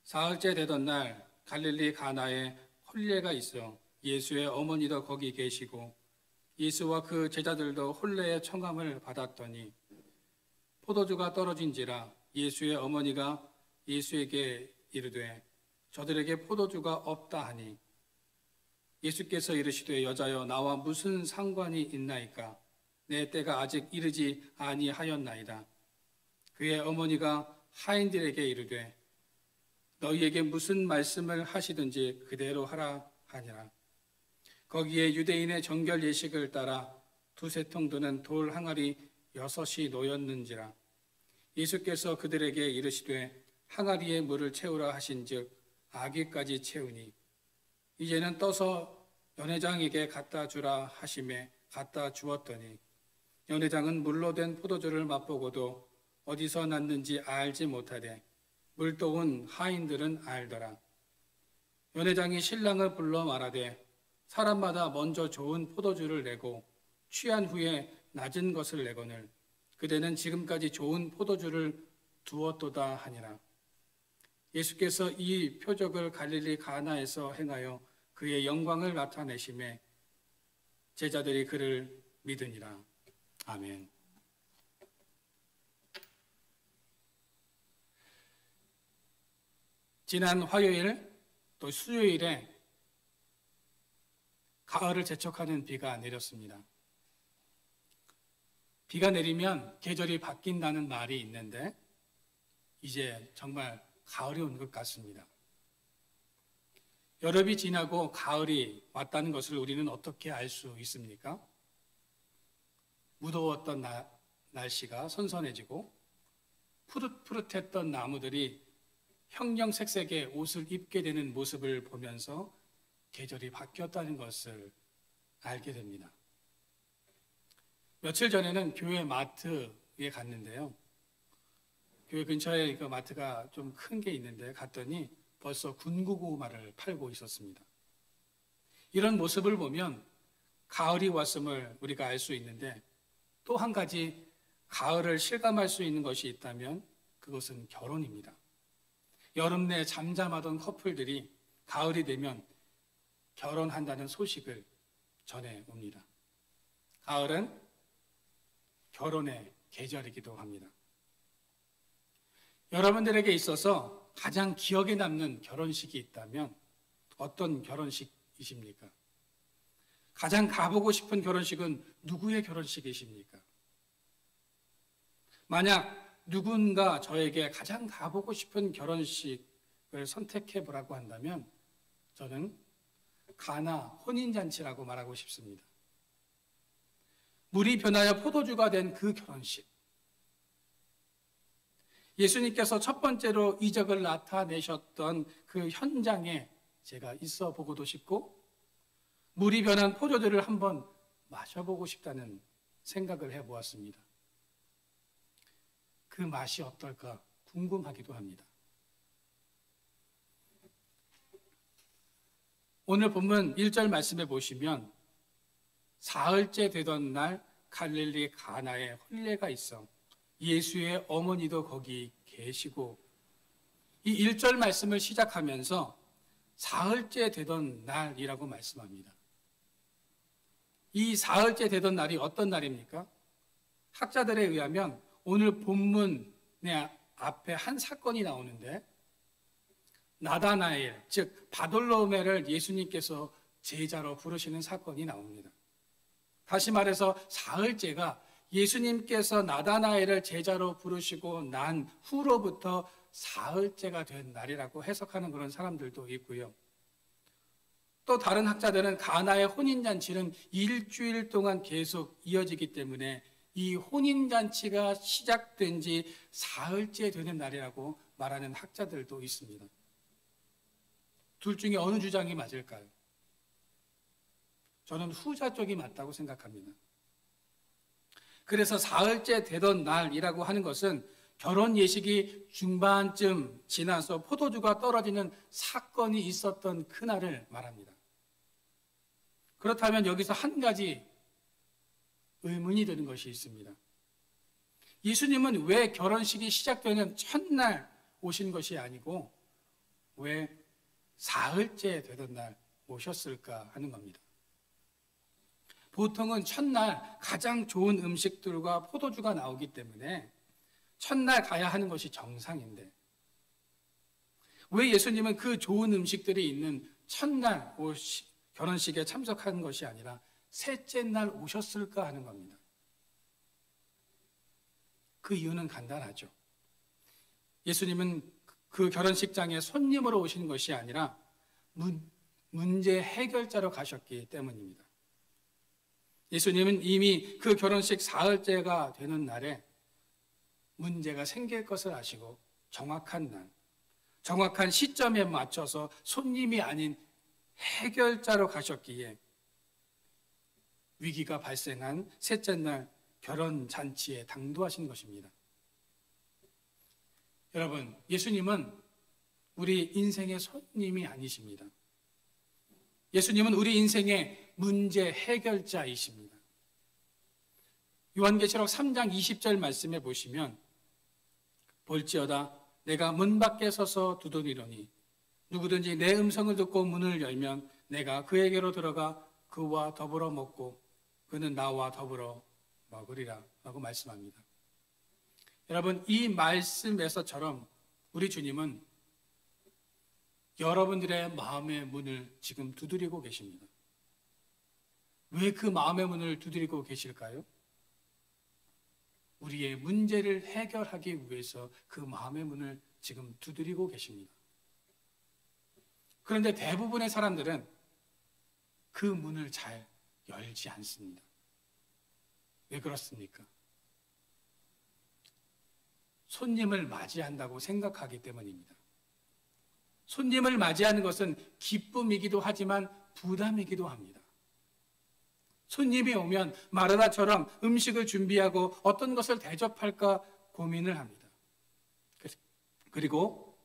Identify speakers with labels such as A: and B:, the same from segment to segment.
A: 사흘째 되던 날 갈릴리 가나에 혼례가 있어 예수의 어머니도 거기 계시고 예수와 그 제자들도 혼례의 청함을 받았더니 포도주가 떨어진지라 예수의 어머니가 예수에게 이르되 저들에게 포도주가 없다 하니 예수께서 이르시되 여자여 나와 무슨 상관이 있나이까 내 때가 아직 이르지 아니하였나이다. 그의 어머니가 하인들에게 이르되 너희에게 무슨 말씀을 하시든지 그대로 하라 하니라. 거기에 유대인의 정결 예식을 따라 두세 통 드는 돌 항아리 6이 놓였는지라. 예수께서 그들에게 이르시되 항아리에 물을 채우라 하신즉 아기까지 채우니 이제는 떠서 연회장에게 갖다 주라 하심에 갖다 주었더니 연회장은 물로 된 포도주를 맛보고도 어디서 났는지 알지 못하되 물도온 하인들은 알더라. 연회장이 신랑을 불러 말하되 사람마다 먼저 좋은 포도주를 내고 취한 후에 낮은 것을 내거늘 그대는 지금까지 좋은 포도주를 두었도다 하니라. 예수께서 이 표적을 갈릴리 가나에서 행하여 그의 영광을 나타내심에 제자들이 그를 믿으니라. 아멘. 지난 화요일 또 수요일에 가을을 재촉하는 비가 내렸습니다. 비가 내리면 계절이 바뀐다는 말이 있는데 이제 정말 가을이 온 것 같습니다. 여름이 지나고 가을이 왔다는 것을 우리는 어떻게 알 수 있습니까? 무더웠던 날씨가 선선해지고 푸릇푸릇했던 나무들이 형형색색의 옷을 입게 되는 모습을 보면서 계절이 바뀌었다는 것을 알게 됩니다. 며칠 전에는 교회 마트에 갔는데요. 교회 근처에 그 마트가 좀 큰 게 있는데 갔더니 벌써 군고구마를 팔고 있었습니다. 이런 모습을 보면 가을이 왔음을 우리가 알 수 있는데 또 한 가지 가을을 실감할 수 있는 것이 있다면 그것은 결혼입니다. 여름 내 잠잠하던 커플들이 가을이 되면 결혼한다는 소식을 전해옵니다. 가을은 결혼의 계절이기도 합니다. 여러분들에게 있어서 가장 기억에 남는 결혼식이 있다면 어떤 결혼식이십니까? 가장 가보고 싶은 결혼식은 누구의 결혼식이십니까? 만약 누군가 저에게 가장 가보고 싶은 결혼식을 선택해 보라고 한다면 저는 가나 혼인잔치라고 말하고 싶습니다. 물이 변하여 포도주가 된 그 결혼식. 예수님께서 첫 번째로 이적을 나타내셨던 그 현장에 제가 있어 보고도 싶고 물이 변한 포도주를 한번 마셔보고 싶다는 생각을 해보았습니다. 그 맛이 어떨까 궁금하기도 합니다. 오늘 본문 1절 말씀에 보시면 사흘째 되던 날 갈릴리 가나에 혼례가 있어 예수의 어머니도 거기 계시고 이 1절 말씀을 시작하면서 사흘째 되던 날이라고 말씀합니다. 이 사흘째 되던 날이 어떤 날입니까? 학자들에 의하면 오늘 본문의 앞에 한 사건이 나오는데 나다나엘, 즉 바돌로메를 예수님께서 제자로 부르시는 사건이 나옵니다. 다시 말해서 사흘째가 예수님께서 나다나엘을 제자로 부르시고 난 후로부터 사흘째가 된 날이라고 해석하는 그런 사람들도 있고요. 또 다른 학자들은 가나의 혼인잔치는 일주일 동안 계속 이어지기 때문에 이 혼인잔치가 시작된 지 사흘째 되는 날이라고 말하는 학자들도 있습니다. 둘 중에 어느 주장이 맞을까요? 저는 후자 쪽이 맞다고 생각합니다. 그래서 사흘째 되던 날이라고 하는 것은 결혼 예식이 중반쯤 지나서 포도주가 떨어지는 사건이 있었던 그날을 말합니다. 그렇다면 여기서 한 가지 의문이 드는 것이 있습니다. 예수님은 왜 결혼식이 시작되는 첫날 오신 것이 아니고 왜 사흘째 되던 날 오셨을까 하는 겁니다. 보통은 첫날 가장 좋은 음식들과 포도주가 나오기 때문에 첫날 가야 하는 것이 정상인데 왜 예수님은 그 좋은 음식들이 있는 첫날 결혼식에 참석하는 것이 아니라 셋째 날 오셨을까 하는 겁니다. 그 이유는 간단하죠. 예수님은 그 결혼식장에 손님으로 오신 것이 아니라 문제 해결자로 가셨기 때문입니다. 예수님은 이미 그 결혼식 사흘째가 되는 날에 문제가 생길 것을 아시고 정확한 날, 정확한 시점에 맞춰서 손님이 아닌 해결자로 가셨기에 위기가 발생한 셋째 날 결혼 잔치에 당도하신 것입니다. 여러분, 예수님은 우리 인생의 손님이 아니십니다. 예수님은 우리 인생의 문제 해결자이십니다. 요한계시록 3장 20절 말씀에 보시면 볼지어다 내가 문 밖에 서서 두드리노니 누구든지 내 음성을 듣고 문을 열면 내가 그에게로 들어가 그와 더불어 먹고 그는 나와 더불어 먹으리라 라고 말씀합니다. 여러분, 이 말씀에서처럼 우리 주님은 여러분들의 마음의 문을 지금 두드리고 계십니다. 왜 그 마음의 문을 두드리고 계실까요? 우리의 문제를 해결하기 위해서 그 마음의 문을 지금 두드리고 계십니다. 그런데 대부분의 사람들은 그 문을 잘 열지 않습니다. 왜 그렇습니까? 손님을 맞이한다고 생각하기 때문입니다. 손님을 맞이하는 것은 기쁨이기도 하지만 부담이기도 합니다. 손님이 오면 마르다처럼 음식을 준비하고 어떤 것을 대접할까 고민을 합니다. 그리고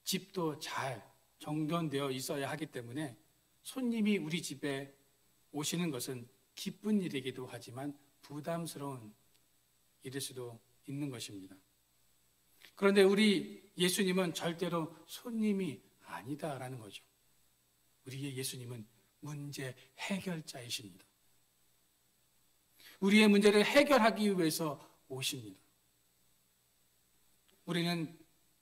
A: 집도 잘 정돈되어 있어야 하기 때문에 손님이 우리 집에 오시는 것은 기쁜 일이기도 하지만 부담스러운 일일 수도 있는 것입니다. 그런데 우리 예수님은 절대로 손님이 아니다라는 거죠. 우리의 예수님은 문제 해결자이십니다. 우리의 문제를 해결하기 위해서 오십니다. 우리는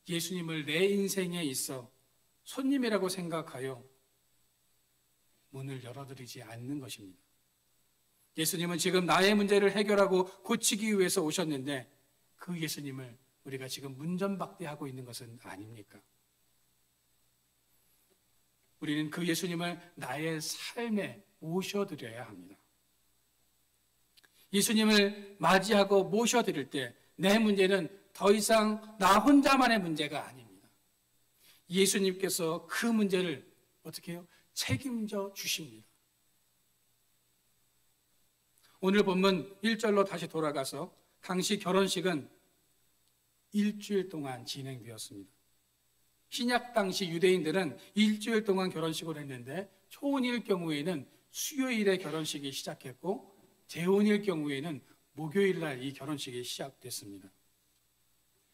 A: 예수님을 내 인생에 있어 손님이라고 생각하여 문을 열어드리지 않는 것입니다. 예수님은 지금 나의 문제를 해결하고 고치기 위해서 오셨는데 그 예수님을 우리가 지금 문전박대하고 있는 것은 아닙니까? 우리는 그 예수님을 나의 삶에 모셔드려야 합니다. 예수님을 맞이하고 모셔드릴 때 내 문제는 더 이상 나 혼자만의 문제가 아닙니다. 예수님께서 그 문제를 어떻게 해요? 책임져 주십니다. 오늘 본문 1절로 다시 돌아가서 당시 결혼식은 일주일 동안 진행되었습니다. 신약 당시 유대인들은 일주일 동안 결혼식을 했는데 초혼일 경우에는 수요일에 결혼식이 시작했고 재혼일 경우에는 목요일 날 이 결혼식이 시작됐습니다.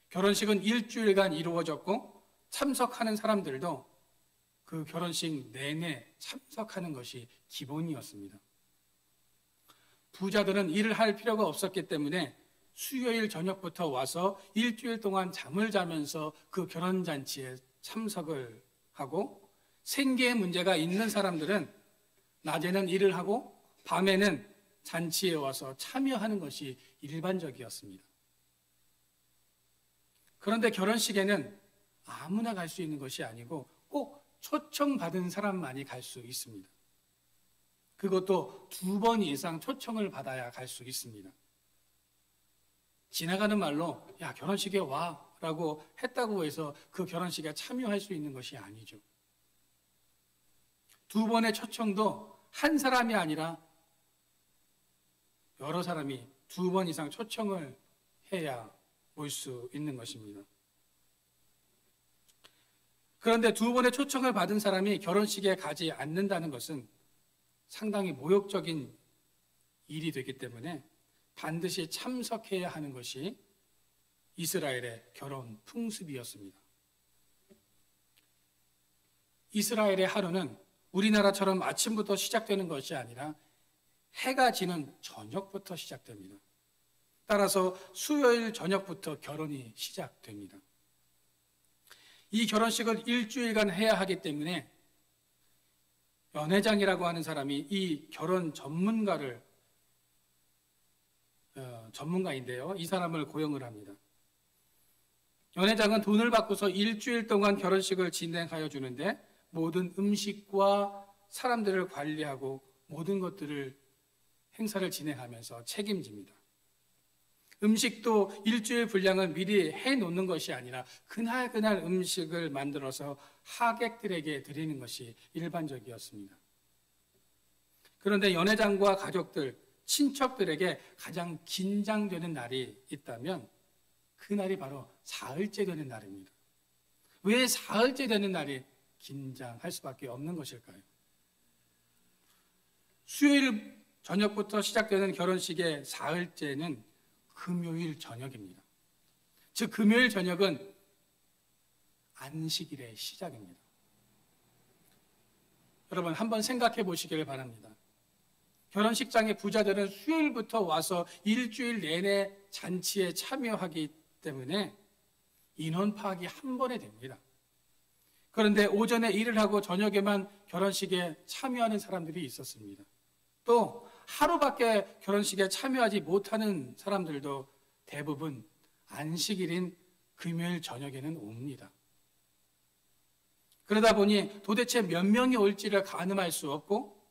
A: 결혼식은 일주일간 이루어졌고 참석하는 사람들도 그 결혼식 내내 참석하는 것이 기본이었습니다. 부자들은 일을 할 필요가 없었기 때문에 수요일 저녁부터 와서 일주일 동안 잠을 자면서 그 결혼잔치에 참석을 하고 생계에 문제가 있는 사람들은 낮에는 일을 하고 밤에는 잔치에 와서 참여하는 것이 일반적이었습니다. 그런데 결혼식에는 아무나 갈 수 있는 것이 아니고 꼭 초청받은 사람만이 갈 수 있습니다. 그것도 2번 이상 초청을 받아야 갈 수 있습니다. 지나가는 말로 야 결혼식에 와 라고 했다고 해서 그 결혼식에 참여할 수 있는 것이 아니죠. 2번의 초청도 한 사람이 아니라 여러 사람이 2번 이상 초청을 해야 올 수 있는 것입니다. 그런데 2번의 초청을 받은 사람이 결혼식에 가지 않는다는 것은 상당히 모욕적인 일이 되기 때문에 반드시 참석해야 하는 것이 이스라엘의 결혼 풍습이었습니다. 이스라엘의 하루는 우리나라처럼 아침부터 시작되는 것이 아니라 해가 지는 저녁부터 시작됩니다. 따라서 수요일 저녁부터 결혼이 시작됩니다. 이 결혼식을 일주일간 해야 하기 때문에 연회장이라고 하는 사람이 이 결혼 전문가인데요. 이 사람을 고용을 합니다. 연회장은 돈을 받고서 일주일 동안 결혼식을 진행하여 주는데 모든 음식과 사람들을 관리하고 모든 것들을 행사를 진행하면서 책임집니다. 음식도 일주일 분량을 미리 해놓는 것이 아니라 그날 음식을 만들어서 하객들에게 드리는 것이 일반적이었습니다. 그런데 연회장과 가족들, 친척들에게 가장 긴장되는 날이 있다면 그날이 바로 사흘째 되는 날입니다. 왜 사흘째 되는 날이 긴장할 수밖에 없는 것일까요? 수요일 저녁부터 시작되는 결혼식의 사흘째는 금요일 저녁입니다. 즉 금요일 저녁은 안식일의 시작입니다. 여러분 한번 생각해 보시기를 바랍니다. 결혼식장의 부자들은 수요일부터 와서 일주일 내내 잔치에 참여하기 때문에 인원 파악이 한 번에 됩니다. 그런데 오전에 일을 하고 저녁에만 결혼식에 참여하는 사람들이 있었습니다. 또 하루밖에 결혼식에 참여하지 못하는 사람들도 대부분 안식일인 금요일 저녁에는 옵니다. 그러다 보니 도대체 몇 명이 올지를 가늠할 수 없고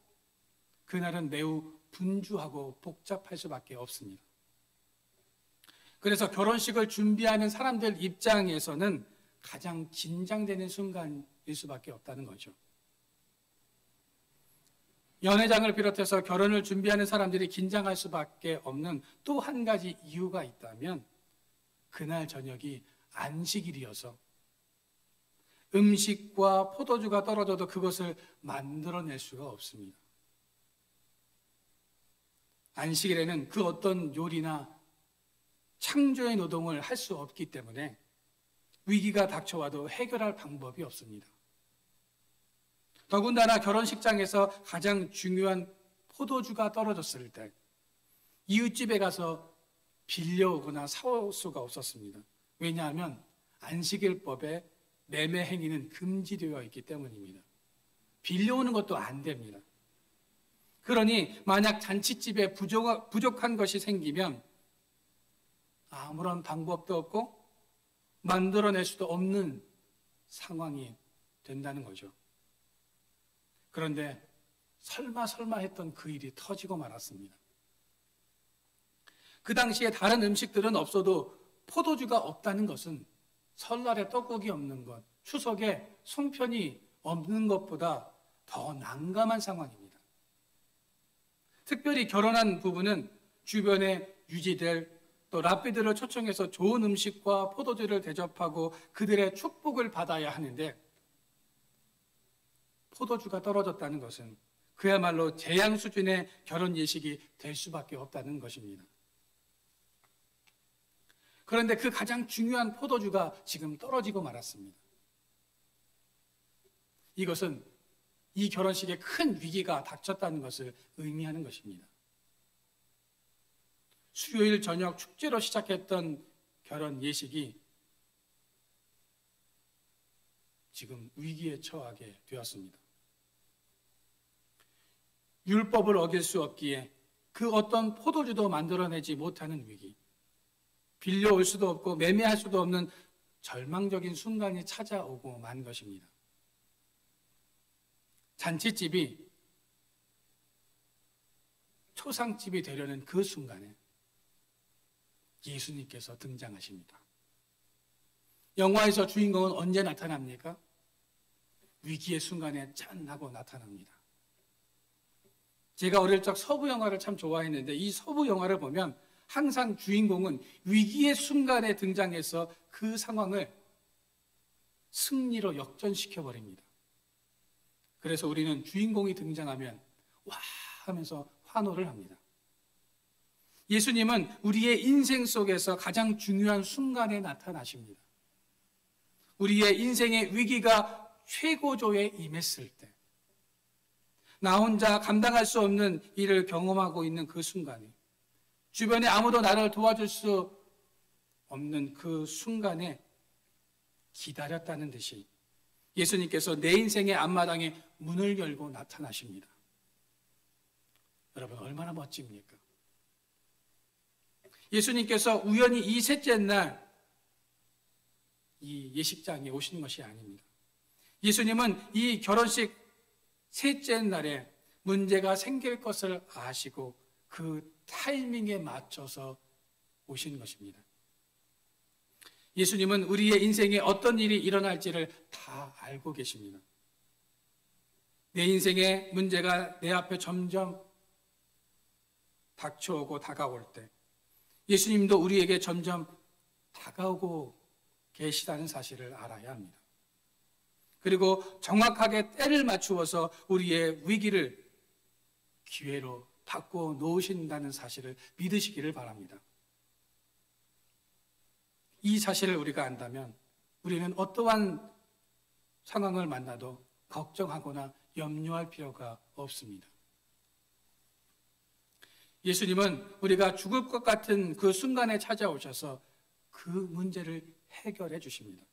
A: 그날은 매우 분주하고 복잡할 수밖에 없습니다. 그래서 결혼식을 준비하는 사람들 입장에서는 가장 긴장되는 순간일 수밖에 없다는 거죠. 연회장을 비롯해서 결혼을 준비하는 사람들이 긴장할 수밖에 없는 또 한 가지 이유가 있다면 그날 저녁이 안식일이어서 음식과 포도주가 떨어져도 그것을 만들어낼 수가 없습니다. 안식일에는 그 어떤 요리나 창조의 노동을 할 수 없기 때문에 위기가 닥쳐와도 해결할 방법이 없습니다. 더군다나 결혼식장에서 가장 중요한 포도주가 떨어졌을 때 이웃집에 가서 빌려오거나 사올 수가 없었습니다. 왜냐하면 안식일법에 매매 행위는 금지되어 있기 때문입니다. 빌려오는 것도 안 됩니다. 그러니 만약 잔치집에 부족한 것이 생기면 아무런 방법도 없고 만들어낼 수도 없는 상황이 된다는 거죠. 그런데 설마 했던 그 일이 터지고 말았습니다. 그 당시에 다른 음식들은 없어도 포도주가 없다는 것은 설날에 떡국이 없는 것, 추석에 송편이 없는 것보다 더 난감한 상황입니다. 특별히 결혼한 부부는 주변에 유지될 또 랍비들을 초청해서 좋은 음식과 포도주를 대접하고 그들의 축복을 받아야 하는데 포도주가 떨어졌다는 것은 그야말로 재앙 수준의 결혼 예식이 될 수밖에 없다는 것입니다. 그런데 그 가장 중요한 포도주가 지금 떨어지고 말았습니다. 이것은 이 결혼식에 큰 위기가 닥쳤다는 것을 의미하는 것입니다. 수요일 저녁 축제로 시작했던 결혼 예식이 지금 위기에 처하게 되었습니다. 율법을 어길 수 없기에 그 어떤 포도주도 만들어내지 못하는 위기, 빌려올 수도 없고 매매할 수도 없는 절망적인 순간이 찾아오고 만 것입니다. 잔치집이 초상집이 되려는 그 순간에 예수님께서 등장하십니다. 영화에서 주인공은 언제 나타납니까? 위기의 순간에 짠 하고 나타납니다. 제가 어릴 적 서부 영화를 참 좋아했는데 이 서부 영화를 보면 항상 주인공은 위기의 순간에 등장해서 그 상황을 승리로 역전시켜버립니다. 그래서 우리는 주인공이 등장하면 와 하면서 환호를 합니다. 예수님은 우리의 인생 속에서 가장 중요한 순간에 나타나십니다. 우리의 인생의 위기가 최고조에 임했을 때, 나 혼자 감당할 수 없는 일을 경험하고 있는 그 순간에, 주변에 아무도 나를 도와줄 수 없는 그 순간에 기다렸다는 듯이 예수님께서 내 인생의 앞마당에 문을 열고 나타나십니다. 여러분, 얼마나 멋집니까? 예수님께서 우연히 이 셋째 날 이 예식장에 오신 것이 아닙니다. 예수님은 이 결혼식 셋째 날에 문제가 생길 것을 아시고 그 타이밍에 맞춰서 오신 것입니다. 예수님은 우리의 인생에 어떤 일이 일어날지를 다 알고 계십니다. 내 인생의 문제가 내 앞에 점점 닥쳐오고 다가올 때 예수님도 우리에게 점점 다가오고 계시다는 사실을 알아야 합니다. 그리고 정확하게 때를 맞추어서 우리의 위기를 기회로 바꿔 놓으신다는 사실을 믿으시기를 바랍니다. 이 사실을 우리가 안다면 우리는 어떠한 상황을 만나도 걱정하거나 염려할 필요가 없습니다. 예수님은 우리가 죽을 것 같은 그 순간에 찾아오셔서 그 문제를 해결해 주십니다.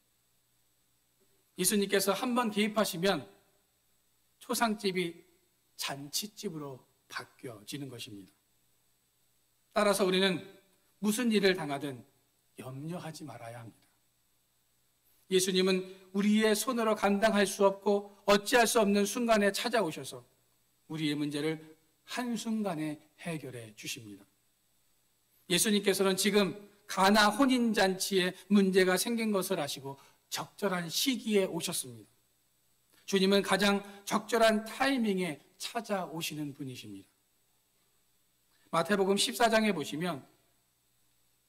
A: 예수님께서 한번 개입하시면 초상집이 잔치집으로 바뀌어지는 것입니다. 따라서 우리는 무슨 일을 당하든 염려하지 말아야 합니다. 예수님은 우리의 손으로 감당할 수 없고 어찌할 수 없는 순간에 찾아오셔서 우리의 문제를 한순간에 해결해 주십니다. 예수님께서는 지금 가나 혼인잔치에 문제가 생긴 것을 아시고 적절한 시기에 오셨습니다. 주님은 가장 적절한 타이밍에 찾아오시는 분이십니다. 마태복음 14장에 보시면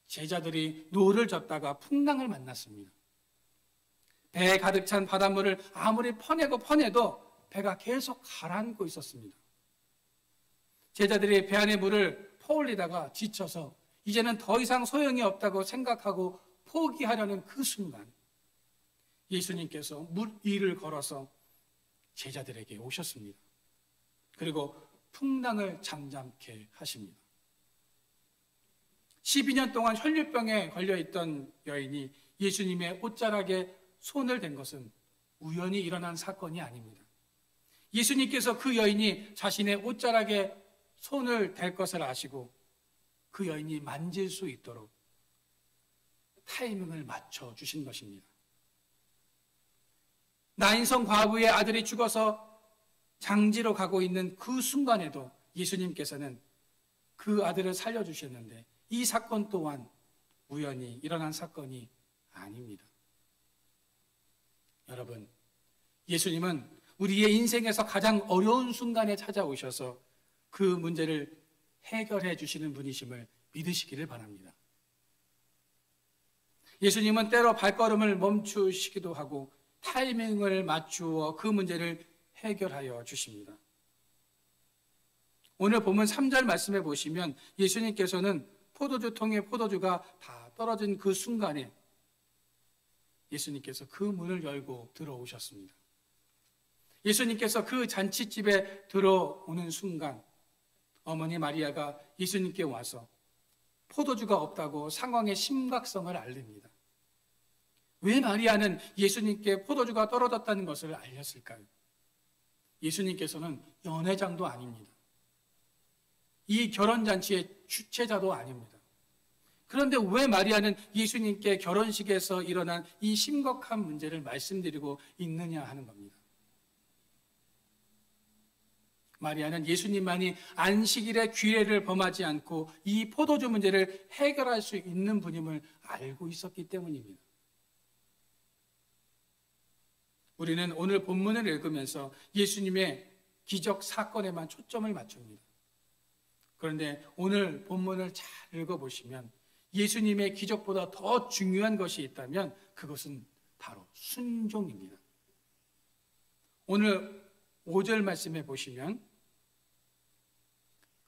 A: 제자들이 노를 젓다가 풍랑을 만났습니다. 배에 가득 찬 바닷물을 아무리 퍼내도 배가 계속 가라앉고 있었습니다. 제자들이 배 안에 물을 퍼올리다가 지쳐서 이제는 더 이상 소용이 없다고 생각하고 포기하려는 그 순간 예수님께서 물 위를 걸어서 제자들에게 오셨습니다. 그리고 풍랑을 잠잠케 하십니다. 12년 동안 혈류병에 걸려있던 여인이 예수님의 옷자락에 손을 댄 것은 우연히 일어난 사건이 아닙니다. 예수님께서 그 여인이 자신의 옷자락에 손을 댈 것을 아시고 그 여인이 만질 수 있도록 타이밍을 맞춰 주신 것입니다. 나인성 과부의 아들이 죽어서 장지로 가고 있는 그 순간에도 예수님께서는 그 아들을 살려주셨는데 이 사건 또한 우연히 일어난 사건이 아닙니다. 여러분, 예수님은 우리의 인생에서 가장 어려운 순간에 찾아오셔서 그 문제를 해결해 주시는 분이심을 믿으시기를 바랍니다. 예수님은 때로 발걸음을 멈추시기도 하고 타이밍을 맞추어 그 문제를 해결하여 주십니다. 오늘 본문 3절 말씀해 보시면 예수님께서는 포도주통에 포도주가 다 떨어진 그 순간에 예수님께서 그 문을 열고 들어오셨습니다. 예수님께서 그 잔치집에 들어오는 순간 어머니 마리아가 예수님께 와서 포도주가 없다고 상황의 심각성을 알립니다. 왜 마리아는 예수님께 포도주가 떨어졌다는 것을 알렸을까요? 예수님께서는 연회장도 아닙니다. 이 결혼잔치의 주최자도 아닙니다. 그런데 왜 마리아는 예수님께 결혼식에서 일어난 이 심각한 문제를 말씀드리고 있느냐 하는 겁니다. 마리아는 예수님만이 안식일의 규례를 범하지 않고 이 포도주 문제를 해결할 수 있는 분임을 알고 있었기 때문입니다. 우리는 오늘 본문을 읽으면서 예수님의 기적 사건에만 초점을 맞춥니다. 그런데 오늘 본문을 잘 읽어보시면 예수님의 기적보다 더 중요한 것이 있다면 그것은 바로 순종입니다. 오늘 5절 말씀해 보시면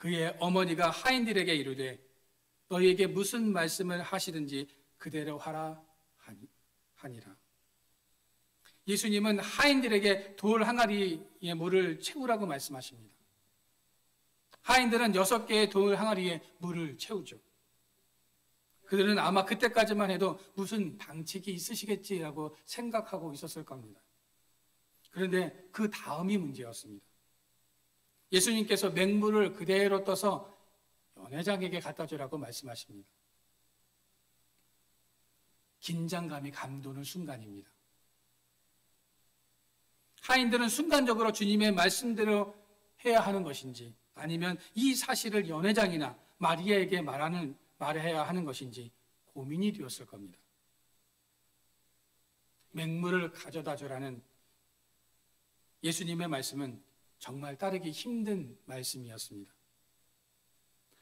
A: 그의 어머니가 하인들에게 이르되 너희에게 무슨 말씀을 하시든지 그대로 하라 하니라. 예수님은 하인들에게 돌 항아리에 물을 채우라고 말씀하십니다. 하인들은 6개의 돌 항아리에 물을 채우죠. 그들은 아마 그때까지만 해도 무슨 방책이 있으시겠지라고 생각하고 있었을 겁니다. 그런데 그 다음이 문제였습니다. 예수님께서 맹물을 그대로 떠서 연회장에게 갖다 주라고 말씀하십니다. 긴장감이 감도는 순간입니다. 하인들은 순간적으로 주님의 말씀대로 해야 하는 것인지, 아니면 이 사실을 연회장이나 마리아에게 말해야 하는 것인지 고민이 되었을 겁니다. 맹물을 가져다 주라는 예수님의 말씀은 정말 따르기 힘든 말씀이었습니다.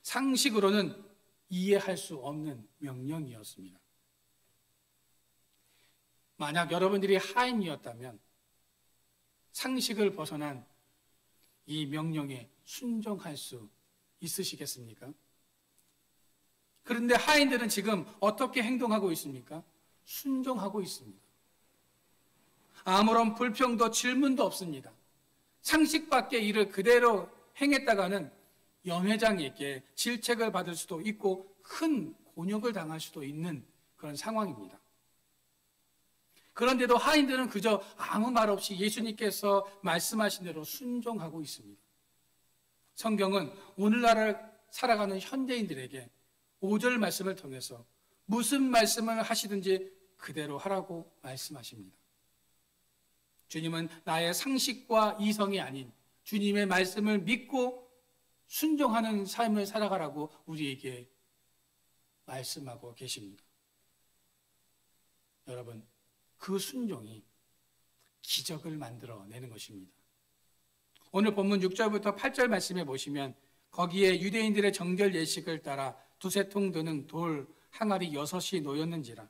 A: 상식으로는 이해할 수 없는 명령이었습니다. 만약 여러분들이 하인이었다면 상식을 벗어난 이 명령에 순종할 수 있으시겠습니까? 그런데 하인들은 지금 어떻게 행동하고 있습니까? 순종하고 있습니다. 아무런 불평도 질문도 없습니다. 상식 밖의 일을 그대로 행했다가는 연회장에게 질책을 받을 수도 있고 큰 곤욕을 당할 수도 있는 그런 상황입니다. 그런데도 하인들은 그저 아무 말 없이 예수님께서 말씀하신 대로 순종하고 있습니다. 성경은 오늘날을 살아가는 현대인들에게 5절 말씀을 통해서 무슨 말씀을 하시든지 그대로 하라고 말씀하십니다. 주님은 나의 상식과 이성이 아닌 주님의 말씀을 믿고 순종하는 삶을 살아가라고 우리에게 말씀하고 계십니다. 여러분, 그 순종이 기적을 만들어내는 것입니다. 오늘 본문 6절부터 8절 말씀에 보시면 거기에 유대인들의 정결 예식을 따라 두세 통 드는 돌 항아리 6이 놓였는지라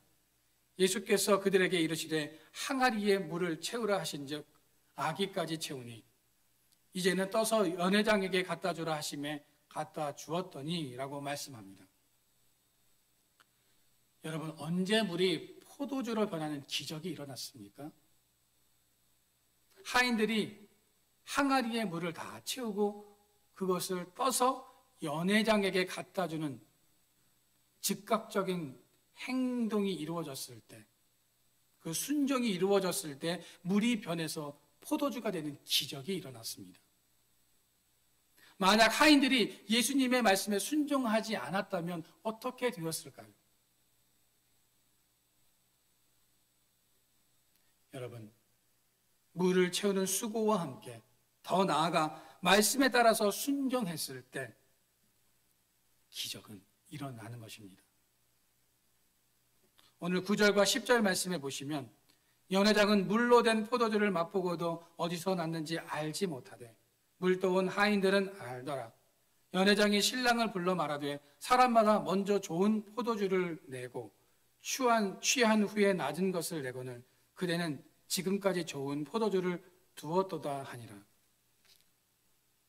A: 예수께서 그들에게 이르시되 항아리에 물을 채우라 하신즉 아기까지 채우니 이제는 떠서 연회장에게 갖다 주라 하심에 갖다 주었더니 라고 말씀합니다. 여러분, 언제 물이 포도주로 변하는 기적이 일어났습니까? 하인들이 항아리에 물을 다 채우고 그것을 떠서 연회장에게 갖다 주는 즉각적인 행동이 이루어졌을 때, 그 순종이 이루어졌을 때 물이 변해서 포도주가 되는 기적이 일어났습니다. 만약 하인들이 예수님의 말씀에 순종하지 않았다면 어떻게 되었을까요? 여러분, 물을 채우는 수고와 함께 더 나아가 말씀에 따라서 순종했을 때 기적은 일어나는 것입니다. 오늘 9절과 10절 말씀에 보시면 연회장은 물로 된 포도주를 맛보고도 어디서 났는지 알지 못하되 물떠온 하인들은 알더라. 연회장이 신랑을 불러 말하되 사람마다 먼저 좋은 포도주를 내고 취한 후에 낮은 것을 내거늘 그대는 지금까지 좋은 포도주를 두었도다 하니라.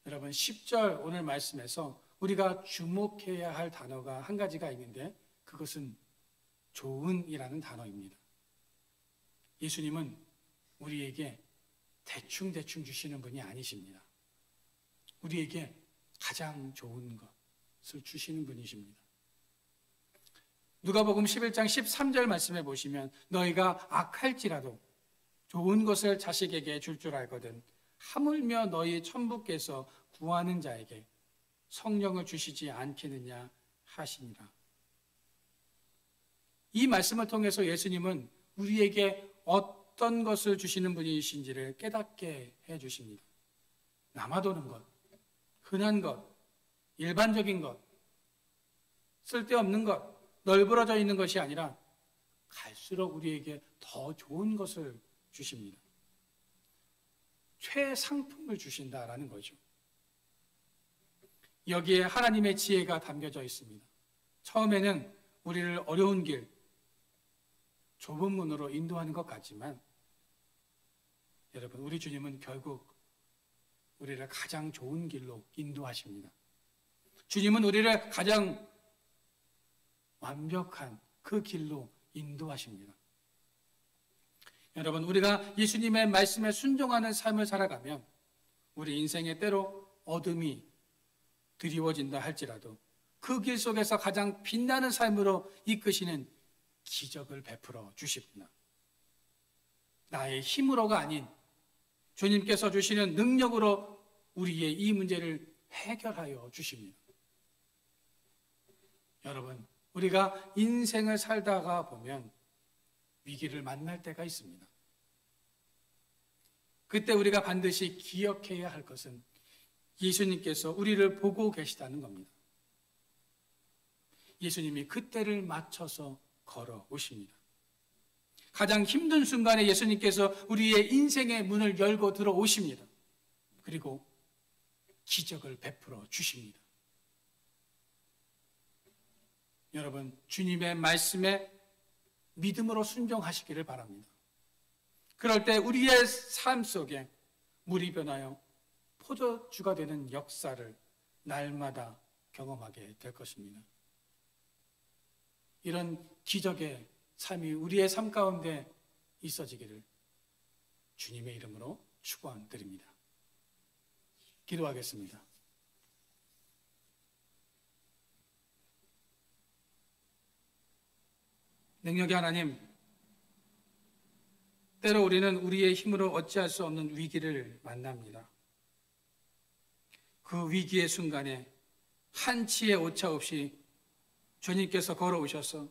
A: 여러분, 10절 오늘 말씀에서 우리가 주목해야 할 단어가 한 가지가 있는데 그것은 좋은이라는 단어입니다. 예수님은 우리에게 대충 주시는 분이 아니십니다. 우리에게 가장 좋은 것을 주시는 분이십니다. 누가복음 11장 13절 말씀해 보시면 너희가 악할지라도 좋은 것을 자식에게 줄 줄 알거든 하물며 너희 천부께서 구하는 자에게 성령을 주시지 않겠느냐 하시니라. 이 말씀을 통해서 예수님은 우리에게 어떤 것을 주시는 분이신지를 깨닫게 해주십니다. 남아도는 것, 흔한 것, 일반적인 것, 쓸데없는 것, 널브러져 있는 것이 아니라 갈수록 우리에게 더 좋은 것을 주십니다. 최상품을 주신다라는 거죠. 여기에 하나님의 지혜가 담겨져 있습니다. 처음에는 우리를 어려운 길, 좁은 문으로 인도하는 것 같지만 여러분, 우리 주님은 결국 우리를 가장 좋은 길로 인도하십니다. 주님은 우리를 가장 완벽한 그 길로 인도하십니다. 여러분, 우리가 예수님의 말씀에 순종하는 삶을 살아가면 우리 인생에 때로 어둠이 드리워진다 할지라도 그 길 속에서 가장 빛나는 삶으로 이끄시는 기적을 베풀어 주십니다. 나의 힘으로가 아닌 주님께서 주시는 능력으로 우리의 이 문제를 해결하여 주십니다. 여러분, 우리가 인생을 살다가 보면 위기를 만날 때가 있습니다. 그때 우리가 반드시 기억해야 할 것은 예수님께서 우리를 보고 계시다는 겁니다. 예수님이 그때를 맞춰서 걸어오십니다. 가장 힘든 순간에 예수님께서 우리의 인생의 문을 열고 들어오십니다. 그리고 기적을 베풀어 주십니다. 여러분, 주님의 말씀에 믿음으로 순종하시기를 바랍니다. 그럴 때 우리의 삶 속에 물이 변하여 포도주가 되는 역사를 날마다 경험하게 될 것입니다. 이런 기적의 삶이 우리의 삶 가운데 있어지기를 주님의 이름으로 축원드립니다. 기도하겠습니다. 능력의 하나님, 때로 우리는 우리의 힘으로 어찌할 수 없는 위기를 만납니다. 그 위기의 순간에 한치의 오차 없이 주님께서 걸어오셔서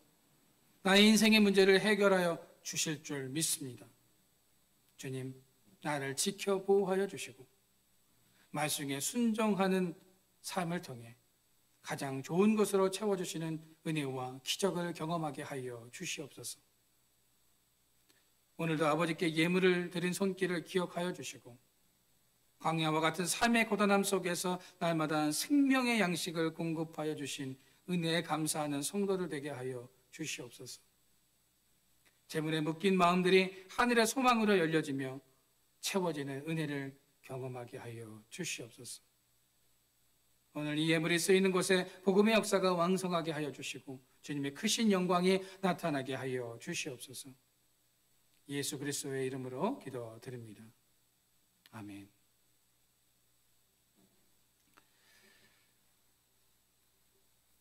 A: 나의 인생의 문제를 해결하여 주실 줄 믿습니다. 주님, 나를 지켜 보호하여 주시고 말씀에 순종하는 삶을 통해 가장 좋은 것으로 채워주시는 은혜와 기적을 경험하게 하여 주시옵소서. 오늘도 아버지께 예물을 드린 손길을 기억하여 주시고 광야와 같은 삶의 고단함 속에서 날마다 생명의 양식을 공급하여 주신 은혜에 감사하는 성도들 되게 하여 주시옵소서. 재물에 묶인 마음들이 하늘의 소망으로 열려지며 채워지는 은혜를 경험하게 하여 주시옵소서. 오늘 이 예물이 쓰이는 곳에 복음의 역사가 왕성하게 하여 주시고 주님의 크신 영광이 나타나게 하여 주시옵소서. 예수 그리스도의 이름으로 기도드립니다. 아멘.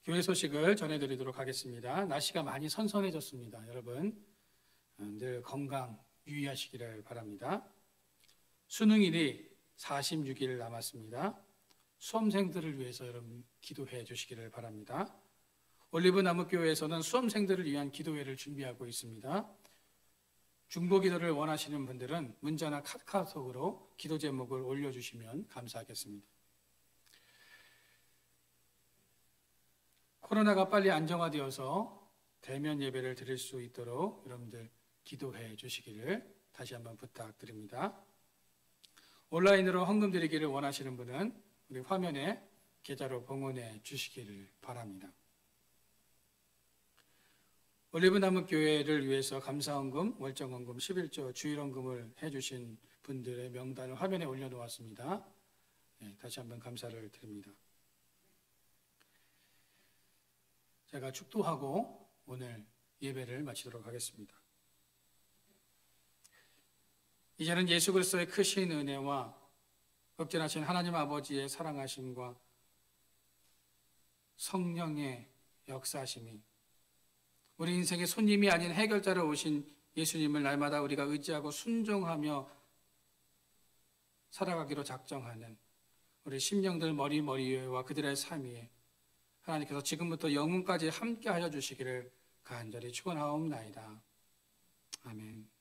A: 교회 소식을 전해드리도록 하겠습니다. 날씨가 많이 선선해졌습니다. 여러분, 늘 건강 유의하시기를 바랍니다. 수능일이 46일 남았습니다. 수험생들을 위해서 여러분 기도해 주시기를 바랍니다. 올리브나무교회에서는 수험생들을 위한 기도회를 준비하고 있습니다. 중보기도를 원하시는 분들은 문자나 카카오톡으로 기도 제목을 올려주시면 감사하겠습니다. 코로나가 빨리 안정화되어서 대면 예배를 드릴 수 있도록 여러분들 기도해 주시기를 다시 한번 부탁드립니다. 온라인으로 헌금 드리기를 원하시는 분은 우리 화면에 계좌로 봉헌해 주시기를 바랍니다. 올리브나무 교회를 위해서 감사헌금, 월정헌금, 11조 주일헌금을 해주신 분들의 명단을 화면에 올려놓았습니다. 네, 다시 한번 감사를 드립니다. 제가 축도하고 오늘 예배를 마치도록 하겠습니다. 이제는 예수 그리스도의 크신 은혜와 극진하신 하나님 아버지의 사랑하심과 성령의 역사하심이 우리 인생의 손님이 아닌 해결자로 오신 예수님을 날마다 우리가 의지하고 순종하며 살아가기로 작정하는 우리 심령들 머리머리와 그들의 삶 위에 하나님께서 지금부터 영혼까지 함께 하여 주시기를 간절히 축원하옵나이다. 아멘.